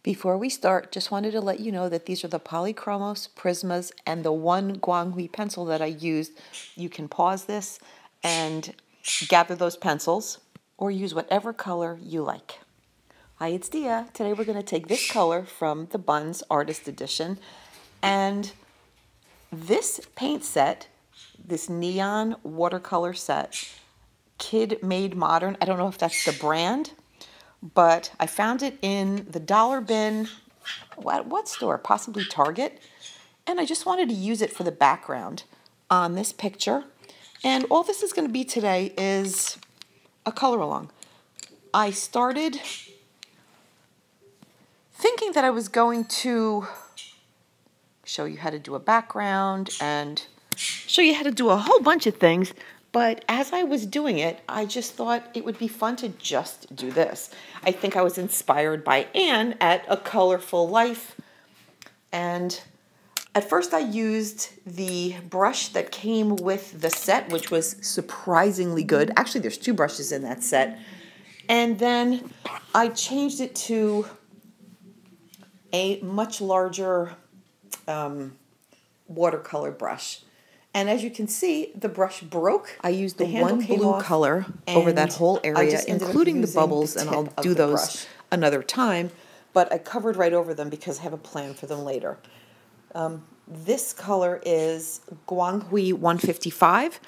Before we start, just wanted to let you know that these are the Polychromos, Prismas, and the one Guanghui pencil that I used. You can pause this and gather those pencils or use whatever color you like. Hi, it's Dia. Today we're going to take this color from the BUNS Artist Edition, and this paint set, this neon watercolor set, Kid Made Modern, I don't know if that's the brand, but I found it in the dollar bin. What store? Possibly Target. And I just wanted to use it for the background on this picture. And all this is going to be today is a color along. I started thinking that I was going to show you how to do a background and show you how to do a whole bunch of things. But as I was doing it, I just thought it would be fun to just do this. I think I was inspired by Anne at A Colorful Life. And at first I used the brush that came with the set, which was surprisingly good. Actually, there's two brushes in that set. And then I changed it to a much larger watercolor brush. And as you can see, the brush broke. I used the one blue color over that whole area, including the bubbles, and I'll do those another time. But I covered right over them because I have a plan for them later. This color is Guanghui 155,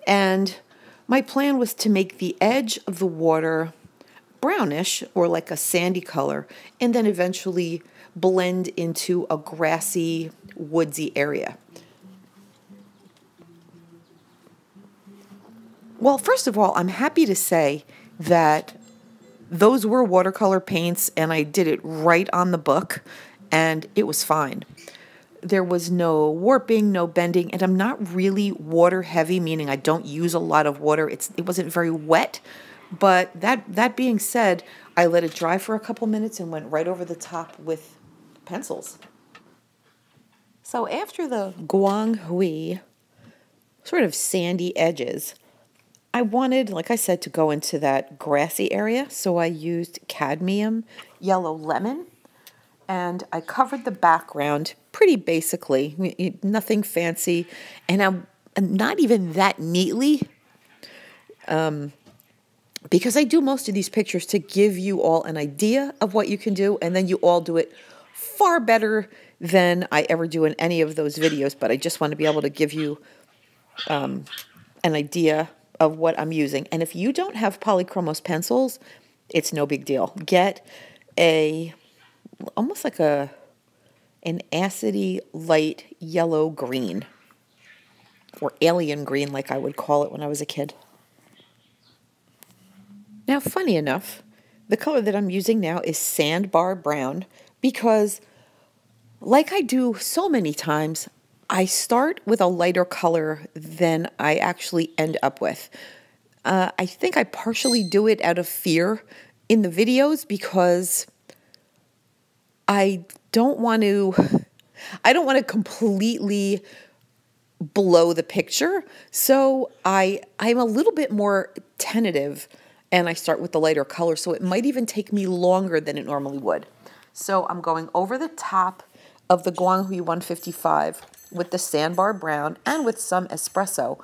and my plan was to make the edge of the water brownish or like a sandy color, and then eventually blend into a grassy, woodsy area. Well, first of all, I'm happy to say that those were watercolor paints and I did it right on the book and it was fine. There was no warping, no bending, and I'm not really water heavy, meaning I don't use a lot of water. It wasn't very wet, but that being said, I let it dry for a couple minutes and went right over the top with pencils. So after the Guanghui sort of sandy edges, I wanted, like I said, to go into that grassy area, so I used cadmium yellow lemon, and I covered the background pretty basically, nothing fancy, and I'm not even that neatly, because I do most of these pictures to give you all an idea of what you can do, and then you all do it far better than I ever do in any of those videos, but I just want to be able to give you an idea of what I'm using. And if you don't have Polychromos pencils, it's no big deal. Get almost like an acidy light yellow green, or alien green like I would call it when I was a kid. Now, funny enough, the color that I'm using now is sandbar brown because, like I do so many times, I start with a lighter color than I actually end up with. I think I partially do it out of fear in the videos because I don't want to completely blow the picture. So I'm a little bit more tentative and I start with the lighter color. So it might even take me longer than it normally would. So I'm going over the top of the Guanghui 155 with the sandbar brown and with some espresso,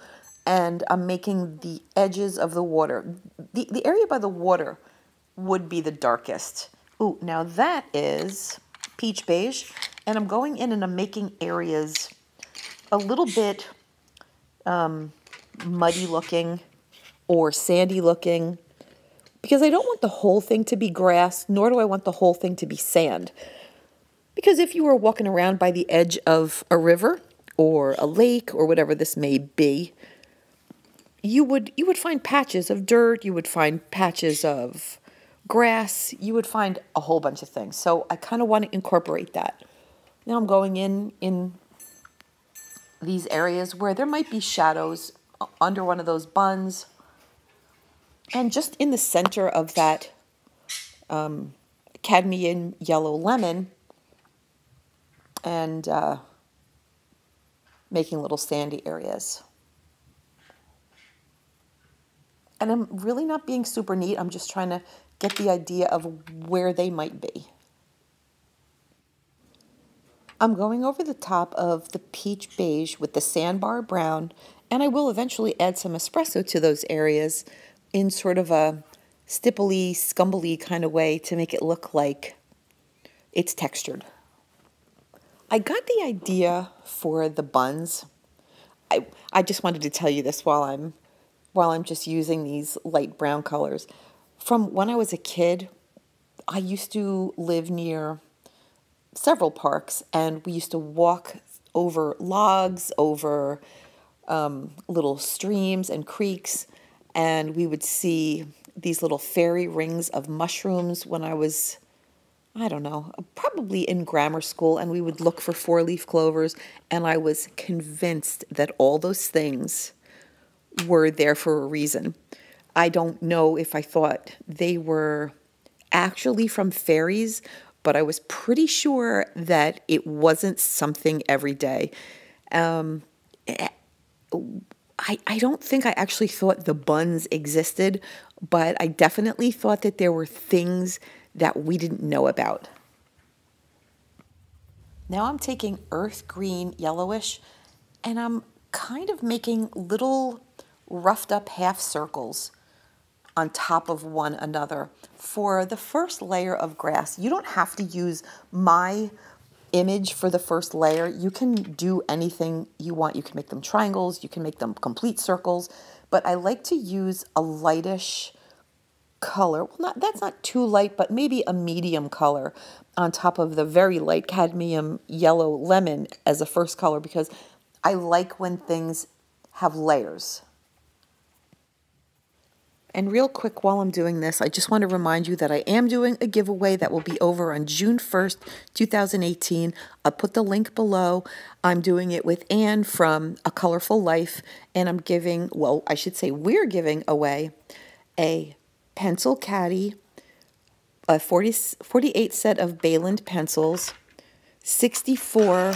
and I'm making the edges of the water. The area by the water would be the darkest. Ooh, now that is peach beige, and I'm going in and I'm making areas a little bit muddy looking or sandy looking, because I don't want the whole thing to be grass, nor do I want the whole thing to be sand. Because if you were walking around by the edge of a river or a lake or whatever this may be, you would find patches of dirt, you would find patches of grass, you would find a whole bunch of things. So I kind of want to incorporate that. Now I'm going in these areas where there might be shadows under one of those buns, and just in the center of that cadmium yellow lemon, and making little sandy areas. And I'm really not being super neat. I'm just trying to get the idea of where they might be. I'm going over the top of the peach beige with the sandbar brown, and I will eventually add some espresso to those areas in sort of a stipply, scumbly kind of way to make it look like it's textured. I got the idea for the buns. I just wanted to tell you this while I'm just using these light brown colors. From when I was a kid, I used to live near several parks, and we used to walk over logs, over little streams and creeks, and we would see these little fairy rings of mushrooms when I was, I don't know, probably in grammar school, and we would look for four-leaf clovers, and I was convinced that all those things were there for a reason. I don't know if I thought they were actually from fairies, but I was pretty sure that it wasn't something every day. I don't think I actually thought the buns existed, but I definitely thought that there were things that we didn't know about. Now I'm taking earth green yellowish, and I'm kind of making little roughed up half circles on top of one another. For the first layer of grass, you don't have to use my image for the first layer. You can do anything you want. You can make them triangles, you can make them complete circles, but I like to use a lightish color. Well, that's not too light, but maybe a medium color on top of the very light cadmium yellow lemon as a first color, because I like when things have layers. And real quick, while I'm doing this, I just want to remind you that I am doing a giveaway that will be over on June 1st, 2018. I'll put the link below. I'm doing it with Anne from A Colorful Life, and I'm giving, well, I should say we're giving away a pencil caddy, a 48 set of Bayland pencils, 64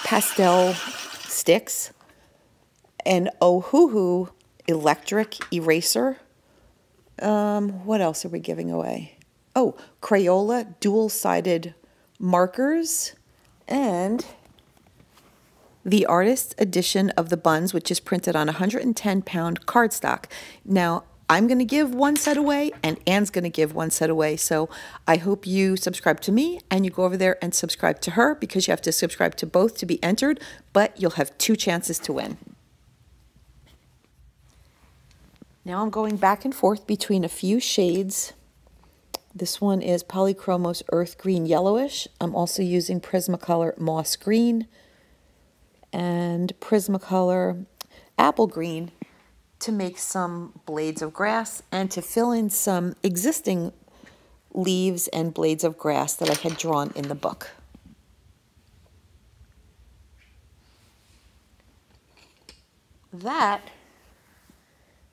pastel sticks, an Ohuhu electric eraser. What else are we giving away? Oh, Crayola dual-sided markers, and the artist's edition of the buns, which is printed on 110-pound cardstock. Now, I'm going to give one set away, and Anne's going to give one set away. So I hope you subscribe to me, and you go over there and subscribe to her, because you have to subscribe to both to be entered, but you'll have 2 chances to win. Now I'm going back and forth between a few shades. This one is Polychromos Earth Green Yellowish. I'm also using Prismacolor Moss Green and Prismacolor Apple Green to make some blades of grass and to fill in some existing leaves and blades of grass that I had drawn in the book.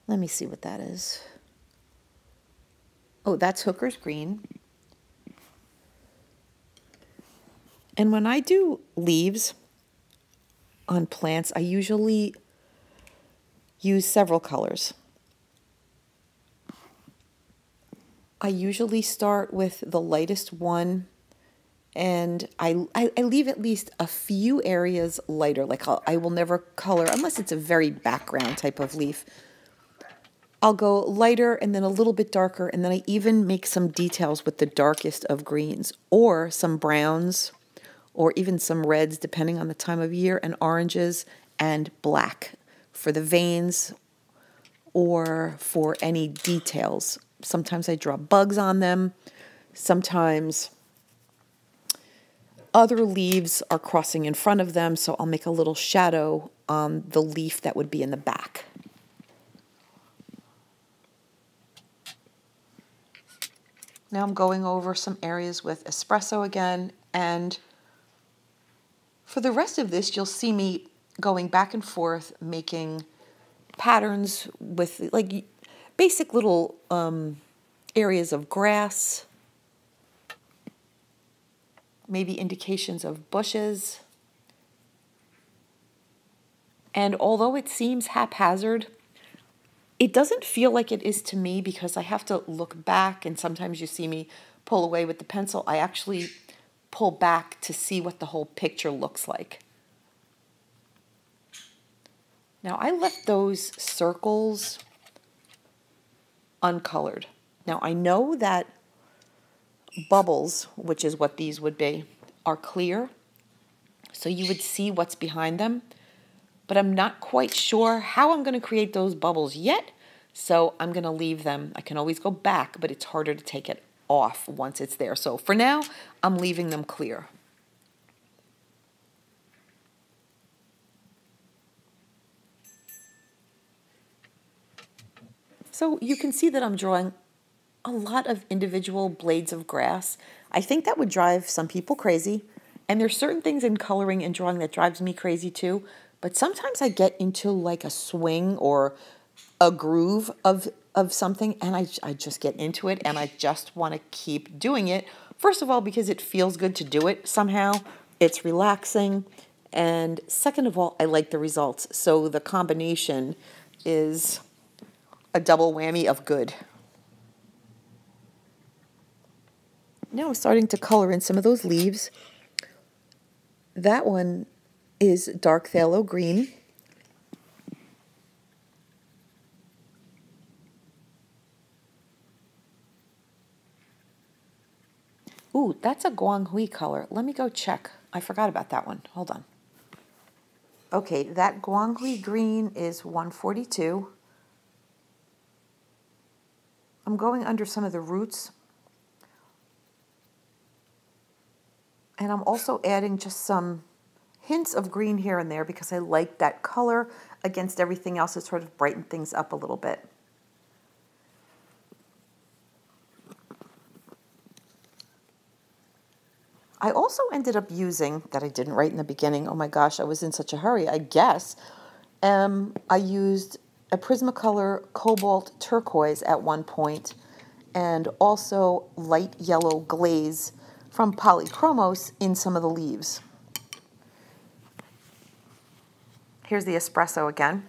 Let me see what that is. Oh, that's Hooker's Green. And when I do leaves on plants, I usually use several colors. I usually start with the lightest one, and I leave at least a few areas lighter. Like I will never color, unless it's a very background type of leaf, I'll go lighter and then a little bit darker, and then I even make some details with the darkest of greens, or some browns, or even some reds depending on the time of year, and oranges and black for the veins or for any details. Sometimes I draw bugs on them. Sometimes other leaves are crossing in front of them, so I'll make a little shadow on the leaf that would be in the back. Now I'm going over some areas with espresso again, and for the rest of this, you'll see me going back and forth, making patterns with like basic little areas of grass, maybe indications of bushes. And although it seems haphazard, it doesn't feel like it is to me, because I have to look back, and sometimes you see me pull away with the pencil. I actually pull back to see what the whole picture looks like. Now I left those circles uncolored. Now I know that bubbles, which is what these would be, are clear, so you would see what's behind them, but I'm not quite sure how I'm going to create those bubbles yet, so I'm going to leave them. I can always go back, but it's harder to take it off once it's there. So for now, I'm leaving them clear. So you can see that I'm drawing a lot of individual blades of grass. I think that would drive some people crazy. And there's certain things in coloring and drawing that drives me crazy too. But sometimes I get into like a swing or a groove of something, and I just get into it, and I just want to keep doing it. First of all, because it feels good to do it somehow. It's relaxing. And second of all, I like the results. So the combination is a double whammy of good. Now I'm starting to color in some of those leaves. That one is dark phthalo green. Ooh, that's a guanghui color. Let me go check. I forgot about that one. Hold on. Okay, that guanghui green is 142. I'm going under some of the roots. And I'm also adding just some hints of green here and there because I like that color against everything else to sort of brighten things up a little bit. I also ended up using, that I didn't write in the beginning, oh my gosh, I was in such a hurry, I guess. I used a Prismacolor Cobalt Turquoise at one point, and also light yellow glaze from Polychromos in some of the leaves. Here's the espresso again.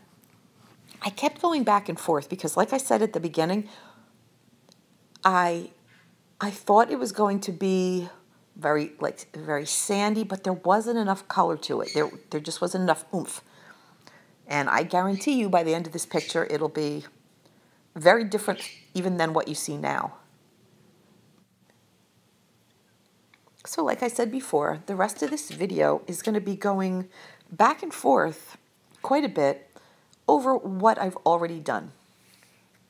I kept going back and forth because, like I said at the beginning, I thought it was going to be very sandy, but there wasn't enough color to it. There just wasn't enough oomph. And I guarantee you by the end of this picture, it'll be very different even than what you see now. So like I said before, the rest of this video is going to be going back and forth quite a bit over what I've already done.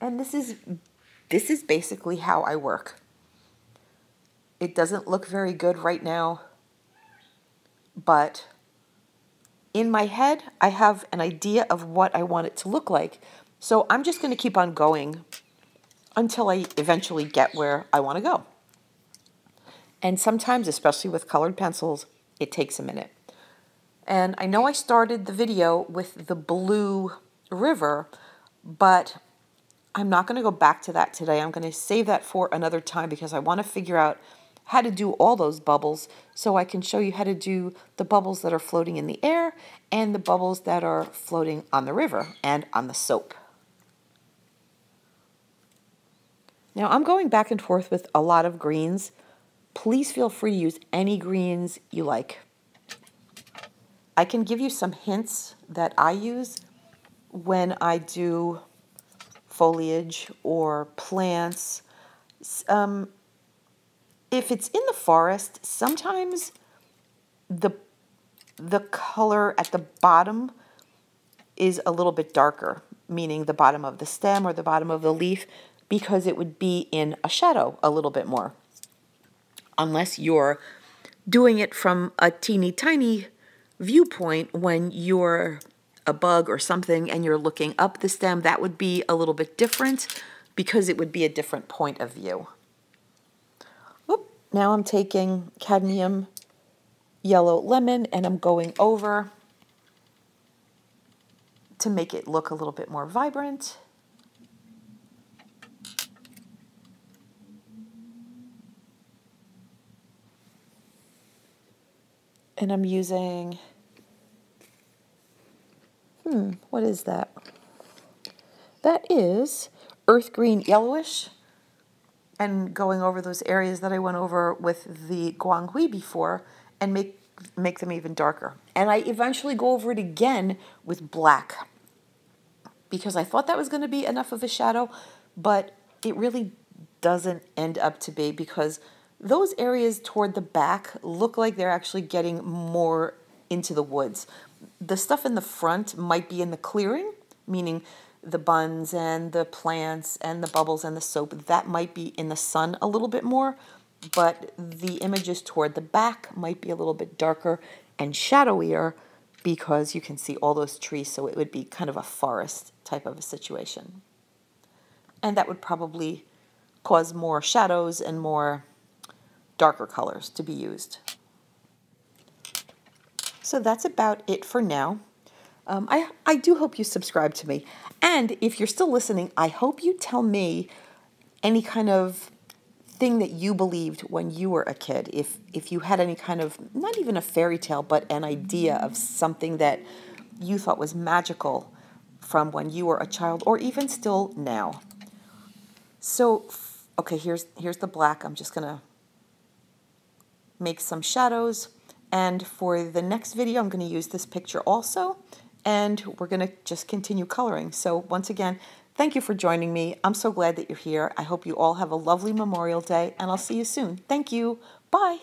And this is basically how I work. It doesn't look very good right now, but in my head, I have an idea of what I want it to look like. So I'm just going to keep on going until I eventually get where I want to go. And sometimes, especially with colored pencils, it takes a minute. And I know I started the video with the blue river, but I'm not going to go back to that today. I'm going to save that for another time because I want to figure out how to do all those bubbles so I can show you how to do the bubbles that are floating in the air and the bubbles that are floating on the river and on the soap. Now I'm going back and forth with a lot of greens. Please feel free to use any greens you like. I can give you some hints that I use when I do foliage or plants. If it's in the forest, sometimes the color at the bottom is a little bit darker, meaning the bottom of the stem or the bottom of the leaf, because it would be in a shadow a little bit more. Unless you're doing it from a teeny tiny viewpoint when you're a bug or something and you're looking up the stem, that would be a little bit different because it would be a different point of view. Oop, now I'm taking cadmium yellow lemon and I'm going over to make it look a little bit more vibrant. And I'm using, what is that? That is earth green yellowish. and going over those areas that I went over with the Guanghui before and make them even darker. And I eventually go over it again with black because I thought that was going to be enough of a shadow, but it really doesn't end up to be, because those areas toward the back look like they're actually getting more into the woods. The stuff in the front might be in the clearing, meaning the buns and the plants and the bubbles and the soap, that might be in the sun a little bit more, but the images toward the back might be a little bit darker and shadowier because you can see all those trees, so it would be kind of a forest type of a situation. And that would probably cause more shadows and more darker colors to be used. So that's about it for now. I do hope you subscribe to me. And if you're still listening, I hope you tell me any kind of thing that you believed when you were a kid. If you had any kind of, not even a fairy tale, but an idea of something that you thought was magical from when you were a child, or even still now. So, okay, here's the black. I'm just going to make some shadows. And for the next video, I'm going to use this picture also. And we're going to just continue coloring. So once again, thank you for joining me. I'm so glad that you're here. I hope you all have a lovely Memorial Day, and I'll see you soon. Thank you. Bye.